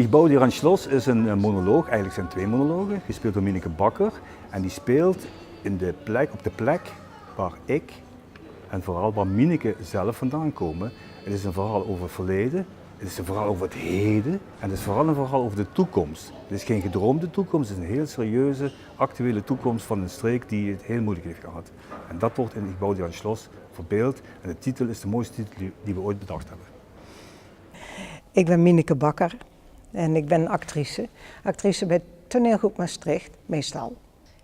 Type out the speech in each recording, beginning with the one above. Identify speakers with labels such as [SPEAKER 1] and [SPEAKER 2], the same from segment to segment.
[SPEAKER 1] Ich bouw dir ein Schloss is een monoloog, eigenlijk zijn twee monologen, gespeeld door Minneke Bakker. En die speelt op de plek waar ik en vooral waar Minneke zelf vandaan komen. Het is een verhaal over het verleden, het is een verhaal over het heden en het is vooral een verhaal over de toekomst. Het is geen gedroomde toekomst, het is een heel serieuze, actuele toekomst van een streek die het heel moeilijk heeft gehad. En dat wordt in Ich bouw dir ein Schloss verbeeld en de titel is de mooiste titel die we ooit bedacht hebben.
[SPEAKER 2] Ik ben Minneke Bakker en ik ben actrice. Actrice bij Toneelgroep Maastricht, meestal.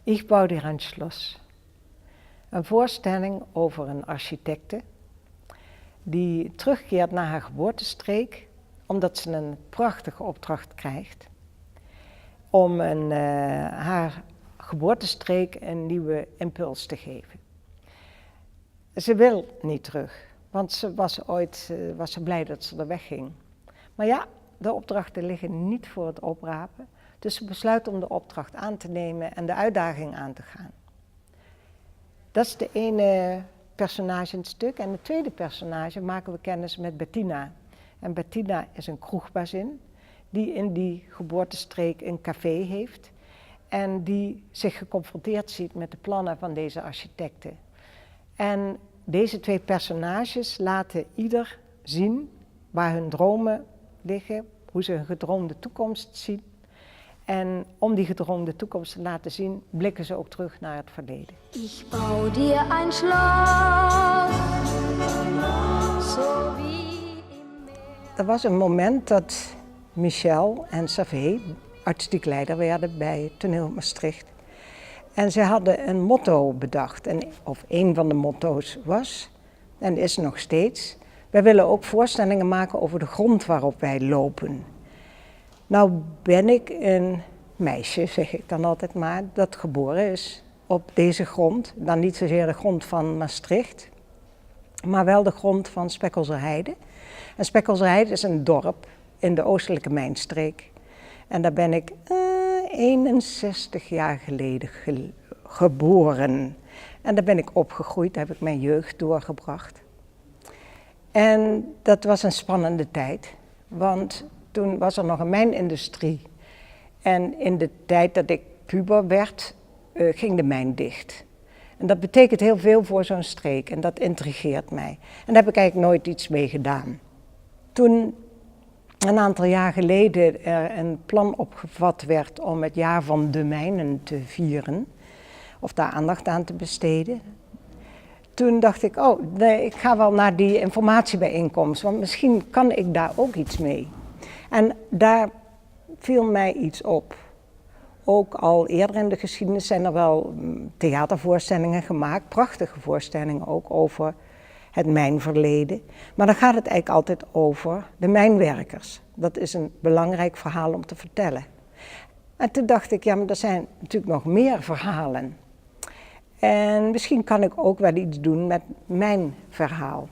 [SPEAKER 2] Ich bouw dir ein Schloss. Een voorstelling over een architecte die terugkeert naar haar geboortestreek omdat ze een prachtige opdracht krijgt om haar geboortestreek een nieuwe impuls te geven. Ze wil niet terug, want ze was blij dat ze er wegging. Maar ja, de opdrachten liggen niet voor het oprapen, dus ze besluit om de opdracht aan te nemen en de uitdaging aan te gaan. Dat is de ene personage in het stuk. En het tweede personage maken we kennis met Bettina. En Bettina is een kroegbazin die in die geboortestreek een café heeft en die zich geconfronteerd ziet met de plannen van deze architecten. En deze twee personages laten ieder zien waar hun dromen liggen, hoe ze een gedroomde toekomst zien. En om die gedroomde toekomst te laten zien, blikken ze ook terug naar het verleden.
[SPEAKER 3] Ich bouw dir ein Schloss, so wie im Meer.
[SPEAKER 2] Er was een moment dat Michel en Savé artistiek leider werden bij Toneel Maastricht. En ze hadden een motto bedacht. Of een van de motto's was, en is nog steeds, wij willen ook voorstellingen maken over de grond waarop wij lopen. Nou ben ik een meisje, zeg ik dan altijd maar, dat geboren is op deze grond. Dan niet zozeer de grond van Maastricht, maar wel de grond van Spekkelzerheide. En Spekkelzerheide is een dorp in de oostelijke mijnstreek. En daar ben ik 61 jaar geleden geboren. En daar ben ik opgegroeid, daar heb ik mijn jeugd doorgebracht. En dat was een spannende tijd, want toen was er nog een mijnindustrie. En in de tijd dat ik puber werd, ging de mijn dicht. En dat betekent heel veel voor zo'n streek en dat intrigeert mij. En daar heb ik eigenlijk nooit iets mee gedaan. Toen een aantal jaar geleden er een plan opgevat werd om het jaar van de mijnen te vieren, of daar aandacht aan te besteden. Toen dacht ik, oh nee, ik ga wel naar die informatiebijeenkomst, want misschien kan ik daar ook iets mee. En daar viel mij iets op. Ook al eerder in de geschiedenis zijn er wel theatervoorstellingen gemaakt, prachtige voorstellingen ook over het mijnverleden. Maar dan gaat het eigenlijk altijd over de mijnwerkers. Dat is een belangrijk verhaal om te vertellen. En toen dacht ik, ja, maar er zijn natuurlijk nog meer verhalen. En misschien kan ik ook wel iets doen met mijn verhaal.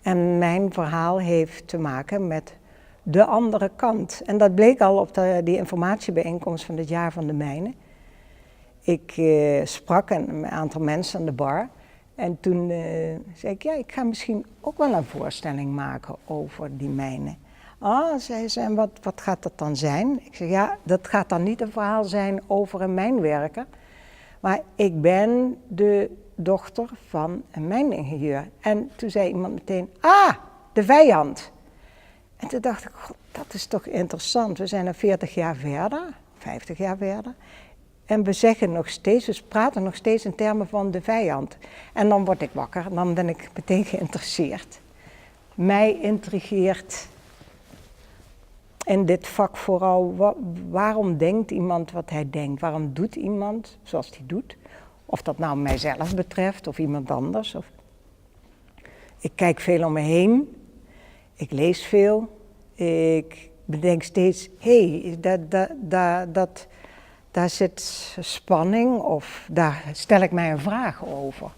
[SPEAKER 2] En mijn verhaal heeft te maken met de andere kant. En dat bleek al op die informatiebijeenkomst van het jaar van de mijnen. Ik sprak een aantal mensen aan de bar. En toen zei ik, ja, ik ga misschien ook wel een voorstelling maken over die mijnen. Ah, zei ze, en wat gaat dat dan zijn? Ik zei, ja, dat gaat dan niet een verhaal zijn over een mijnwerker. Maar ik ben de dochter van een mijningenieur. En toen zei iemand meteen, ah, de vijand. En toen dacht ik, god, dat is toch interessant. We zijn er 40 jaar verder, 50 jaar verder. En we zeggen nog steeds, we praten nog steeds in termen van de vijand. En dan word ik wakker en dan ben ik meteen geïnteresseerd. Mij intrigeert in dit vak vooral, waarom denkt iemand wat hij denkt? Waarom doet iemand zoals hij doet? Of dat nou mijzelf betreft of iemand anders. Ik kijk veel om me heen. Ik lees veel. Ik bedenk steeds, hé, daar zit spanning of daar stel ik mij een vraag over.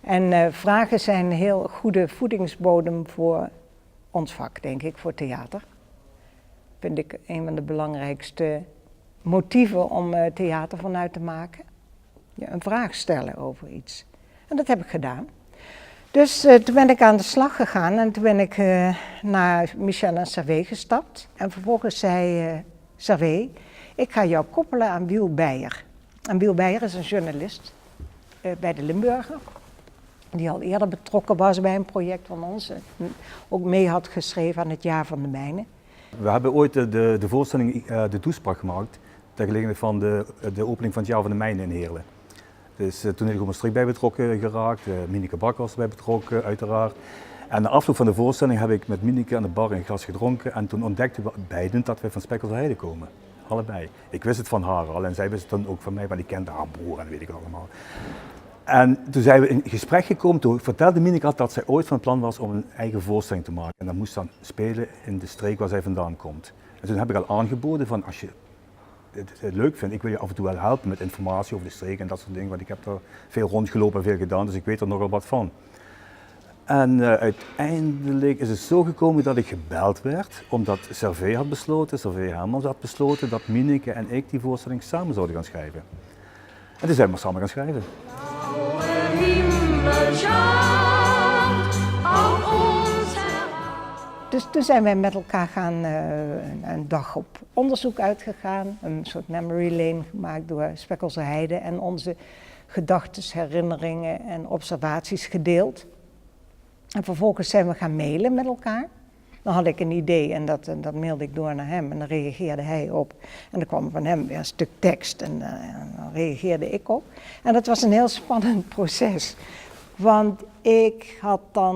[SPEAKER 2] En vragen zijn een heel goede voedingsbodem voor ons vak, denk ik, voor theater. Vind ik een van de belangrijkste motieven om theater vanuit te maken. Ja, een vraag stellen over iets. En dat heb ik gedaan. Dus toen ben ik aan de slag gegaan en toen ben ik naar Michel en Servet gestapt. En vervolgens zei Servet, ik ga jou koppelen aan Wiel Beijer. En Wiel Beijer is een journalist bij de Limburger. Die al eerder betrokken was bij een project van ons. Ook mee had geschreven aan het Jaar van de Mijnen.
[SPEAKER 1] We hebben ooit de voorstelling De Toespraak gemaakt. Ter gelegenheid van de opening van het Jaar van de Mijnen in Heerlen. Dus toen is ik Maastricht bij betrokken geraakt. Mineke Bakker was erbij betrokken, uiteraard. En na afloop van de voorstelling heb ik met Mineke aan de bar een glas gedronken. En toen ontdekten we beiden dat wij van Spekkelse Heide komen. Allebei. Ik wist het van haar al en zij wist het dan ook van mij, want ik kende haar broer en weet ik allemaal. En toen zijn we in gesprek gekomen, toen vertelde Mineke al dat zij ooit van plan was om een eigen voorstelling te maken. En dat moest dan spelen in de streek waar zij vandaan komt. En toen heb ik al aangeboden van als je het leuk vindt, ik wil je af en toe wel helpen met informatie over de streek en dat soort dingen. Want ik heb er veel rondgelopen en veel gedaan, dus ik weet er nogal wat van. En uiteindelijk is het zo gekomen dat ik gebeld werd, omdat Servet Hermans had besloten dat Mineke en ik die voorstelling samen zouden gaan schrijven. En toen zijn we maar samen gaan schrijven.
[SPEAKER 2] Dus toen zijn wij met elkaar een dag op onderzoek uitgegaan. Een soort memory lane gemaakt door Spekkelse Heide en onze gedachten, herinneringen en observaties gedeeld. En vervolgens zijn we gaan mailen met elkaar. Dan had ik een idee en dat mailde ik door naar hem en dan reageerde hij op. En dan kwam van hem weer een stuk tekst en dan reageerde ik op. En dat was een heel spannend proces. Want ik had dan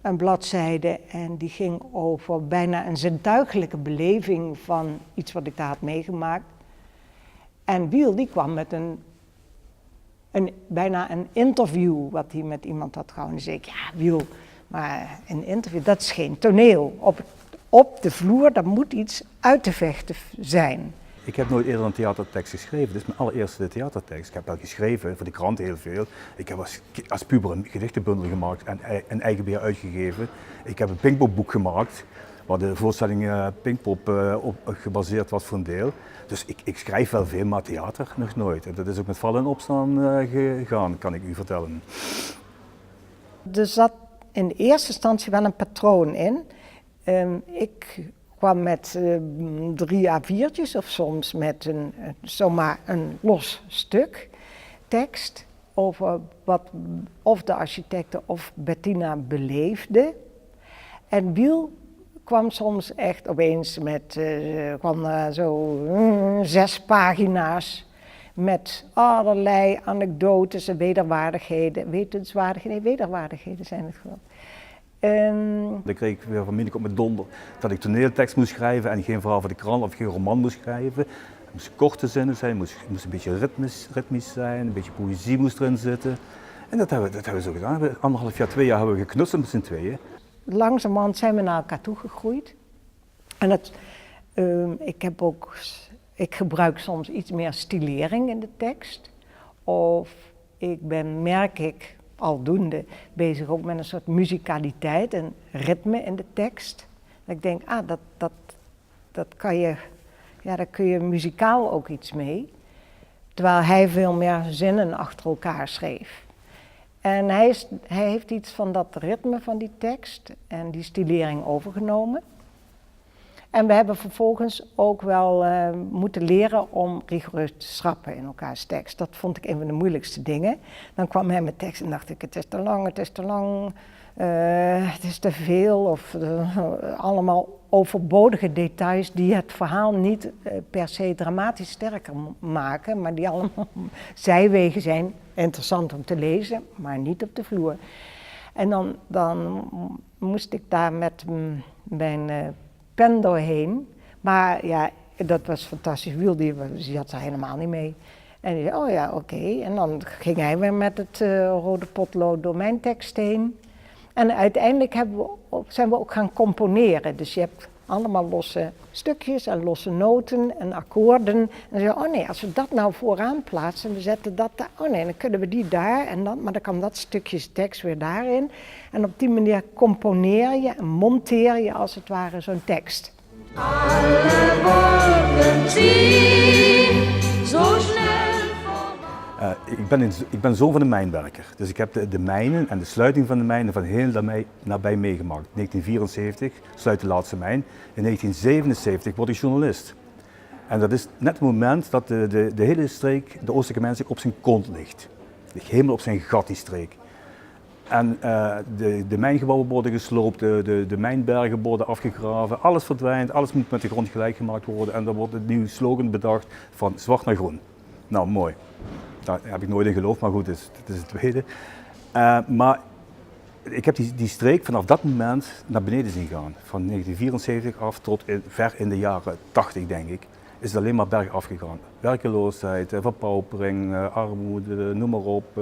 [SPEAKER 2] een bladzijde en die ging over bijna een zintuigelijke beleving van iets wat ik daar had meegemaakt. En Wiel die kwam met bijna een interview wat hij met iemand had gehouden. En zei ik, ja Wiel, maar een interview, dat is geen toneel. Op de vloer, dat moet iets uit te vechten zijn.
[SPEAKER 1] Ik heb nooit eerder een theatertekst geschreven, dit is mijn allereerste theatertekst. Ik heb wel geschreven, voor de krant heel veel. Ik heb als puber een gedichtenbundel gemaakt en een eigen beheer uitgegeven. Ik heb een Pinkpopboek gemaakt, waar de voorstelling Pinkpop op gebaseerd was voor een deel. Dus ik schrijf wel veel, maar theater nog nooit. En dat is ook met vallen en opstaan gegaan, kan ik u vertellen.
[SPEAKER 2] Er zat in eerste instantie wel een patroon in. Ik kwam met 3 A4'tjes of soms met zomaar een los stuk tekst over wat of de architecten of Bettina beleefde. En Wiel kwam soms echt opeens met 6 pagina's met allerlei anekdotes en wederwaardigheden zijn het gewoon.
[SPEAKER 1] Dan kreeg ik weer van Mineke op mijn donder dat ik toneeltekst moest schrijven en geen verhaal voor de krant of geen roman moest schrijven. Het moest korte zinnen zijn, het moest een beetje ritmisch zijn, een beetje poëzie moest erin zitten. En dat hebben we zo gedaan. 1,5 jaar, 2 jaar hebben we geknutseld met z'n tweeën.
[SPEAKER 2] Langzamerhand zijn we naar elkaar toegegroeid. En ik gebruik soms iets meer stilering in de tekst. Of merk ik, aldoende bezig ook met een soort muzikaliteit en ritme in de tekst. Dat ik denk, daar kun je muzikaal ook iets mee. Terwijl hij veel meer zinnen achter elkaar schreef. En hij heeft iets van dat ritme van die tekst en die stilering overgenomen. En we hebben vervolgens ook wel moeten leren om rigoureus te schrappen in elkaars tekst. Dat vond ik een van de moeilijkste dingen. Dan kwam hij met tekst en dacht ik, het is te lang, het is te veel. Of allemaal overbodige details die het verhaal niet per se dramatisch sterker maken. Maar die allemaal zijwegen zijn interessant om te lezen, maar niet op de vloer. En dan moest ik daar met mijn pen doorheen, maar ja, dat was fantastisch. Wiel die had er helemaal niet mee. En die zei, oh ja, oké. En dan ging hij weer met het rode potlood door mijn tekst heen. En uiteindelijk zijn we ook gaan componeren. Dus je hebt allemaal losse stukjes en losse noten en akkoorden. En dan zei je, oh nee, als we dat nou vooraan plaatsen, we zetten dat daar, oh nee, dan kunnen we die daar en dan, maar dan kan dat stukje tekst weer daarin. En op die manier componeer je en monteer je als het ware zo'n tekst.
[SPEAKER 3] Alle wolken ziehen zo snel voorbij.
[SPEAKER 1] Ik ben zoon van een mijnwerker, dus ik heb de mijnen en de sluiting van de mijnen van heel nabij meegemaakt. In 1974 sluit de laatste mijn, in 1977 word ik journalist. En dat is net het moment dat de hele streek, de oostelijke mijnstreek, op zijn kont ligt. Ligt helemaal op zijn gat die streek. En de mijngebouwen worden gesloopt, de mijnbergen worden afgegraven, alles verdwijnt, alles moet met de grond gelijk gemaakt worden en dan wordt een nieuwe slogan bedacht van zwart naar groen. Nou, mooi. Daar heb ik nooit in geloofd, maar goed, dat is het tweede. Maar ik heb die streek vanaf dat moment naar beneden zien gaan. Van 1974 af tot ver in de jaren 80, denk ik, is het alleen maar bergaf gegaan. Werkeloosheid, verpaupering, armoede, noem maar op.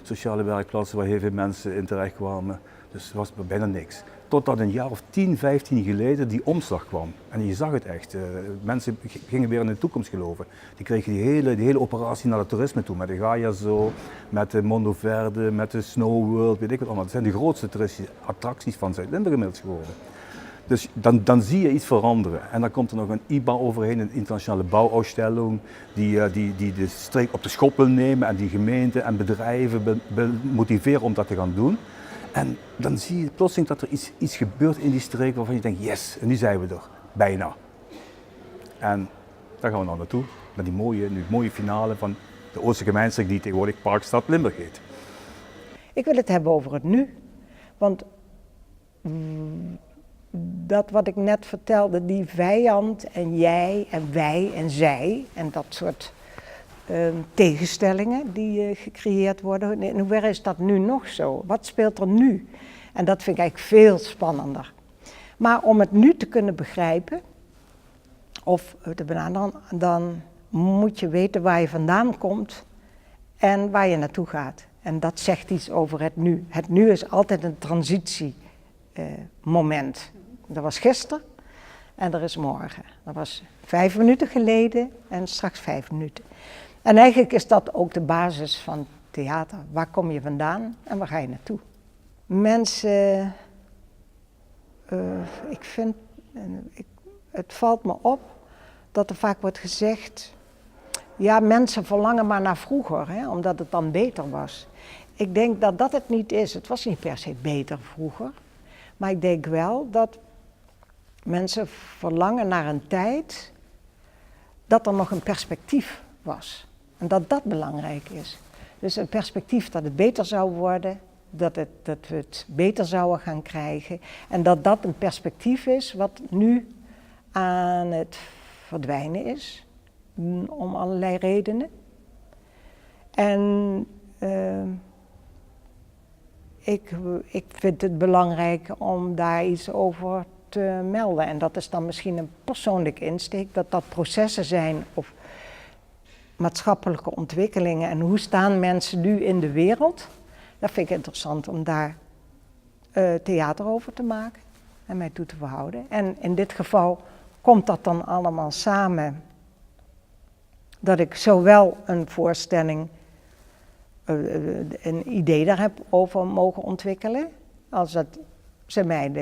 [SPEAKER 1] Sociale werkplaatsen waar heel veel mensen in terecht kwamen. Dus er was bijna niks. Totdat een jaar of 10, 15 geleden die omslag kwam. En je zag het echt. Mensen gingen weer in de toekomst geloven. Die kregen die hele operatie naar het toerisme toe. Met de Gaia Zoo, met de Mondo Verde, met de Snow World, weet ik wat allemaal. Dat zijn de grootste toeristische attracties van Zuid-Limburg inmiddels geworden. Dus dan zie je iets veranderen. En dan komt er nog een IBA overheen, een internationale bouwausstelling, die de streek op de schop wil nemen en die gemeenten en bedrijven motiveren om dat te gaan doen. En dan zie je plotseling dat er iets gebeurt in die streek waarvan je denkt, yes, en nu zijn we er, bijna. En daar gaan we nou naartoe, met die mooie finale van de Oostelijke Mijnstreek die tegenwoordig Parkstad Limburg heet.
[SPEAKER 2] Ik wil het hebben over het nu, want dat wat ik net vertelde, die vijand en jij en wij en zij en dat soort tegenstellingen die gecreëerd worden. In hoeverre is dat nu nog zo? Wat speelt er nu? En dat vind ik eigenlijk veel spannender. Maar om het nu te kunnen begrijpen of te benaderen, dan moet je weten waar je vandaan komt en waar je naartoe gaat. En dat zegt iets over het nu. Het nu is altijd een transitiemoment. Dat was gisteren en er is morgen. Dat was 5 minuten geleden en straks 5 minuten. En eigenlijk is dat ook de basis van theater. Waar kom je vandaan en waar ga je naartoe? Mensen, het valt me op dat er vaak wordt gezegd, ja, mensen verlangen maar naar vroeger, hè, omdat het dan beter was. Ik denk dat dat het niet is. Het was niet per se beter vroeger. Maar ik denk wel dat mensen verlangen naar een tijd dat er nog een perspectief was. En dat dat belangrijk is. Dus een perspectief dat het beter zou worden, dat we het beter zouden gaan krijgen. En dat dat een perspectief is wat nu aan het verdwijnen is, om allerlei redenen. En ik vind het belangrijk om daar iets over te melden. En dat is dan misschien een persoonlijke insteek, dat dat processen zijn of maatschappelijke ontwikkelingen en hoe staan mensen nu in de wereld. Dat vind ik interessant om daar theater over te maken en mij toe te verhouden. En in dit geval komt dat dan allemaal samen, dat ik zowel een voorstelling, een idee daar heb over mogen ontwikkelen, als dat ze mij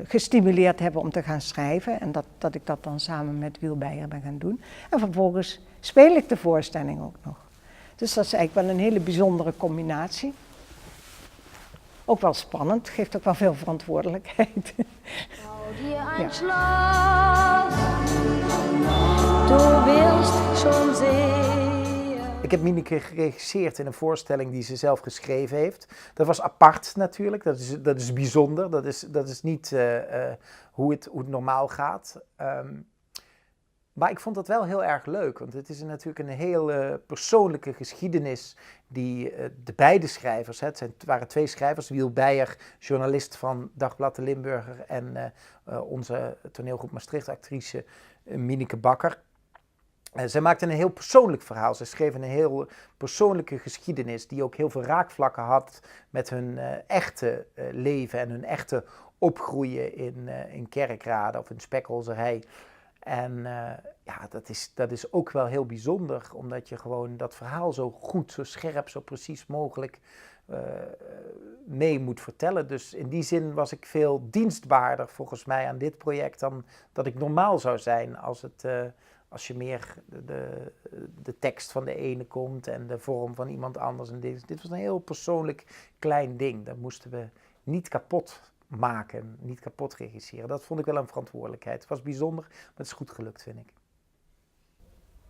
[SPEAKER 2] gestimuleerd hebben om te gaan schrijven en dat ik dat dan samen met Wiel Beijer ben gaan doen. En vervolgens speel ik de voorstelling ook nog. Dus dat is eigenlijk wel een hele bijzondere combinatie. Ook wel spannend, geeft ook wel veel verantwoordelijkheid.
[SPEAKER 3] Bau dir ein Schloss, du wirst schon sehen.
[SPEAKER 4] Ik heb Mieneke geregisseerd in een voorstelling die ze zelf geschreven heeft. Dat was apart natuurlijk, dat is bijzonder, dat is niet hoe het normaal gaat. Maar ik vond dat wel heel erg leuk, want het is natuurlijk een heel persoonlijke geschiedenis die de beide schrijvers, het waren 2 schrijvers, Wiel Beijer, journalist van Dagblad de Limburger en onze toneelgroep Maastricht-actrice Mieneke Bakker. Zij maakten een heel persoonlijk verhaal. Ze schreven een heel persoonlijke geschiedenis die ook heel veel raakvlakken had met hun echte leven en hun echte opgroeien in Kerkrade of in Spekholzerij. En ja, dat is ook wel heel bijzonder, omdat je gewoon dat verhaal zo goed, zo scherp, zo precies mogelijk mee moet vertellen. Dus in die zin was ik veel dienstbaarder volgens mij aan dit project dan dat ik normaal zou zijn als als je meer de tekst van de ene komt en de vorm van iemand anders. En dit was een heel persoonlijk klein ding. Dat moesten we niet kapot maken, niet kapot regisseren. Dat vond ik wel een verantwoordelijkheid. Het was bijzonder, maar het is goed gelukt, vind ik.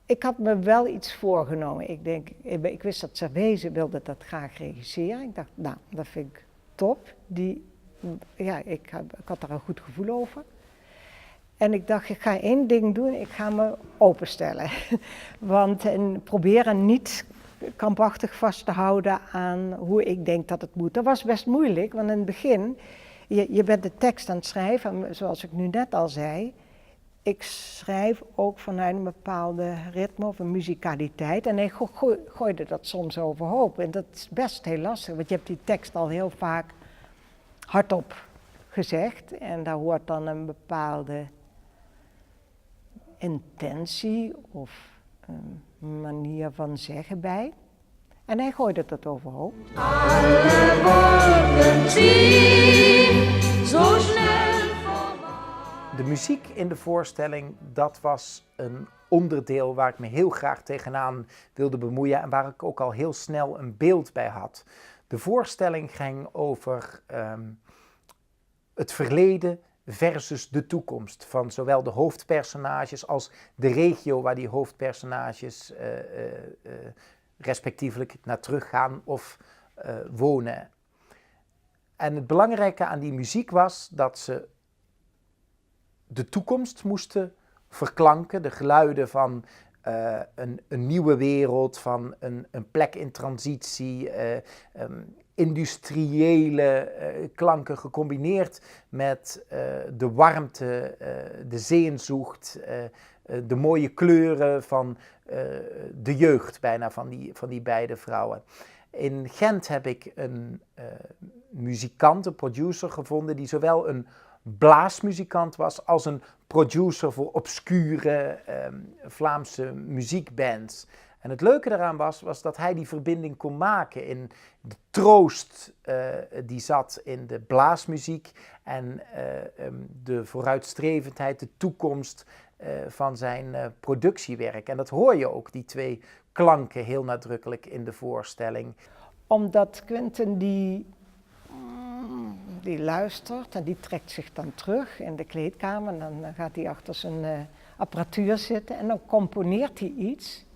[SPEAKER 2] Ik had me wel iets voorgenomen. Ik wist dat Cerveze wilde dat graag regisseren. Ik dacht, nou, dat vind ik top. Ik had daar een goed gevoel over. En ik dacht, ik ga één ding doen, ik ga me openstellen. En proberen niet krampachtig vast te houden aan hoe ik denk dat het moet. Dat was best moeilijk, want in het begin, je bent de tekst aan het schrijven, en zoals ik nu net al zei, ik schrijf ook vanuit een bepaalde ritme of een muzikaliteit. En hij gooide dat soms overhoop. En dat is best heel lastig, want je hebt die tekst al heel vaak hardop gezegd. En daar hoort dan een bepaalde intentie of een manier van zeggen bij. En hij gooide dat overhoop.
[SPEAKER 3] Alle wolken zien zo snel voorbij.
[SPEAKER 4] De muziek in de voorstelling, dat was een onderdeel waar ik me heel graag tegenaan wilde bemoeien en waar ik ook al heel snel een beeld bij had. De voorstelling ging over het verleden versus de toekomst van zowel de hoofdpersonages als de regio waar die hoofdpersonages respectievelijk naar teruggaan of wonen. En het belangrijke aan die muziek was dat ze de toekomst moesten verklanken, de geluiden van een nieuwe wereld, van een plek in transitie, industriële klanken gecombineerd met de warmte, de zeenzoekt, de mooie kleuren van de jeugd bijna van die beide vrouwen. In Gent heb ik een muzikant, een producer gevonden die zowel een blaasmuzikant was als een producer voor obscure Vlaamse muziekbands. En het leuke daaraan was dat hij die verbinding kon maken in de troost die zat in de blaasmuziek en de vooruitstrevendheid, de toekomst van zijn productiewerk. En dat hoor je ook, die twee klanken, heel nadrukkelijk in de voorstelling.
[SPEAKER 2] Omdat Quentin die luistert en die trekt zich dan terug in de kleedkamer. En dan gaat hij achter zijn apparatuur zitten en dan componeert hij iets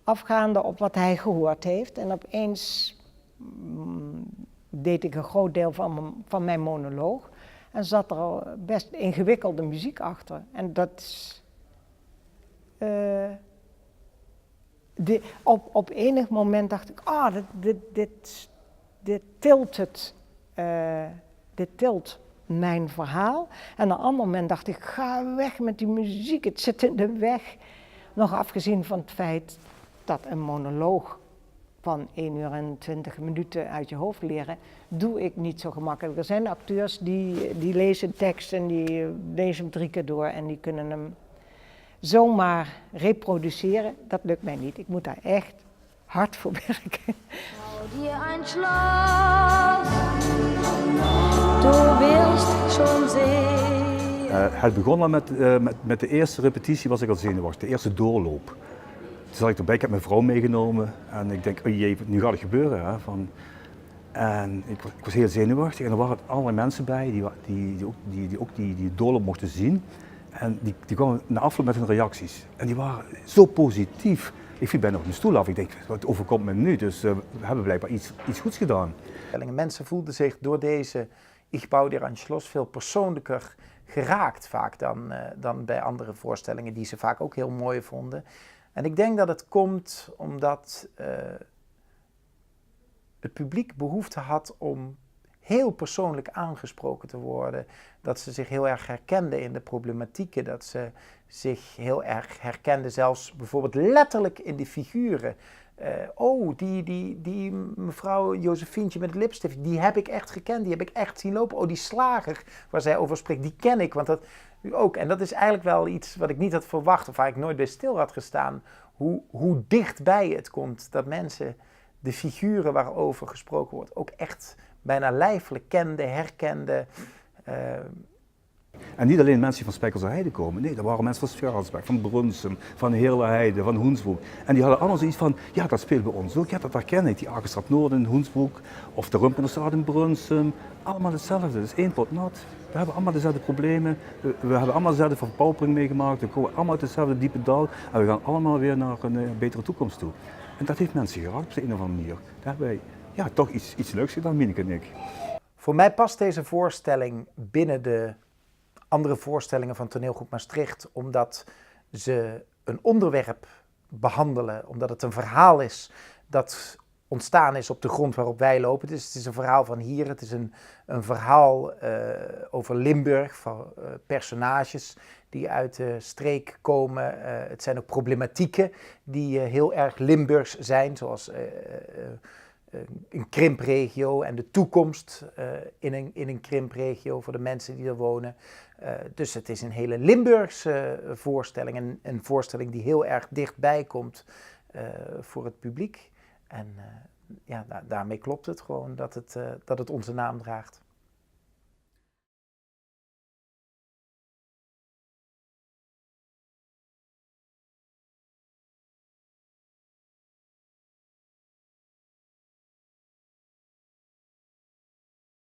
[SPEAKER 2] afgaande op wat hij gehoord heeft. En opeens deed ik een groot deel van mijn monoloog en zat er al best ingewikkelde muziek achter. En dat is... op enig moment dacht ik, dit tilt het. Dit tilt mijn verhaal. En op een ander moment dacht ik, ga weg met die muziek, het zit in de weg. Nog afgezien van het feit dat een monoloog van 1 uur en 20 minuten uit je hoofd leren, doe ik niet zo gemakkelijk. Er zijn acteurs die lezen tekst en die lezen hem 3 keer door en die kunnen hem zomaar reproduceren. Dat lukt mij niet. Ik moet daar echt hard voor werken.
[SPEAKER 3] Bau dir ein Schloss, du willst schon sehen.
[SPEAKER 1] Het begon al met de eerste repetitie was ik al zenuwachtig, de eerste doorloop. Toen zat ik erbij, ik heb mijn vrouw meegenomen en ik denk, oh jee, nu gaat het gebeuren. Hè, en ik was heel zenuwachtig en er waren allerlei mensen bij die ook die doorloop mochten zien. En die kwamen na afloop met hun reacties en die waren zo positief. Ik viel bijna op mijn stoel af, ik denk, wat overkomt me nu? Dus we hebben blijkbaar iets goeds gedaan.
[SPEAKER 4] Mensen voelden zich door deze Ich bau dir ein Schloss veel persoonlijker geraakt vaak dan bij andere voorstellingen die ze vaak ook heel mooi vonden. En ik denk dat het komt omdat het publiek behoefte had om heel persoonlijk aangesproken te worden. Dat ze zich heel erg herkenden in de problematieken. Dat ze zich heel erg herkenden zelfs bijvoorbeeld letterlijk in de figuren. Die mevrouw Josefientje met het lipstift, die heb ik echt gekend. Die heb ik echt zien lopen. Oh, die slager waar zij over spreekt, die ken ik. Want dat ook. En dat is eigenlijk wel iets wat ik niet had verwacht of waar ik nooit bij stil had gestaan. Hoe dichtbij het komt dat mensen de figuren waarover gesproken wordt ook echt bijna lijfelijk kenden, herkenden.
[SPEAKER 1] En niet alleen mensen die van Spijkelse Heide komen, nee, dat waren mensen van Scharelsberg, van Brunsum, van Heerleheide, van Hoensbroek. En die hadden allemaal zoiets van, ja, dat speelt bij ons ook, ja, dat herken ik, die Akerstraat Noord in Hoensbroek, of de Rumpenerstraat in Brunsum, allemaal hetzelfde, het is één pot nat. We hebben allemaal dezelfde problemen, we hebben allemaal dezelfde verpaupering meegemaakt, we komen allemaal uit hetzelfde diepe dal en we gaan allemaal weer naar een betere toekomst toe. En dat heeft mensen geraakt op de een of andere manier. Daar hebben wij ja, toch iets leuks gedaan, Mieneke en ik.
[SPEAKER 4] Voor mij past deze voorstelling binnen de andere voorstellingen van Toneelgroep Maastricht, omdat ze een onderwerp behandelen, omdat het een verhaal is dat ontstaan is op de grond waarop wij lopen. Het is een verhaal van hier, het is een verhaal over Limburg, van personages die uit de streek komen. Het zijn ook problematieken die heel erg Limburgs zijn, zoals een krimpregio en de toekomst in een krimpregio voor de mensen die er wonen. Dus het is een hele Limburgse voorstelling, een voorstelling die heel erg dichtbij komt voor het publiek. En ja, daarmee klopt het gewoon dat het onze naam draagt.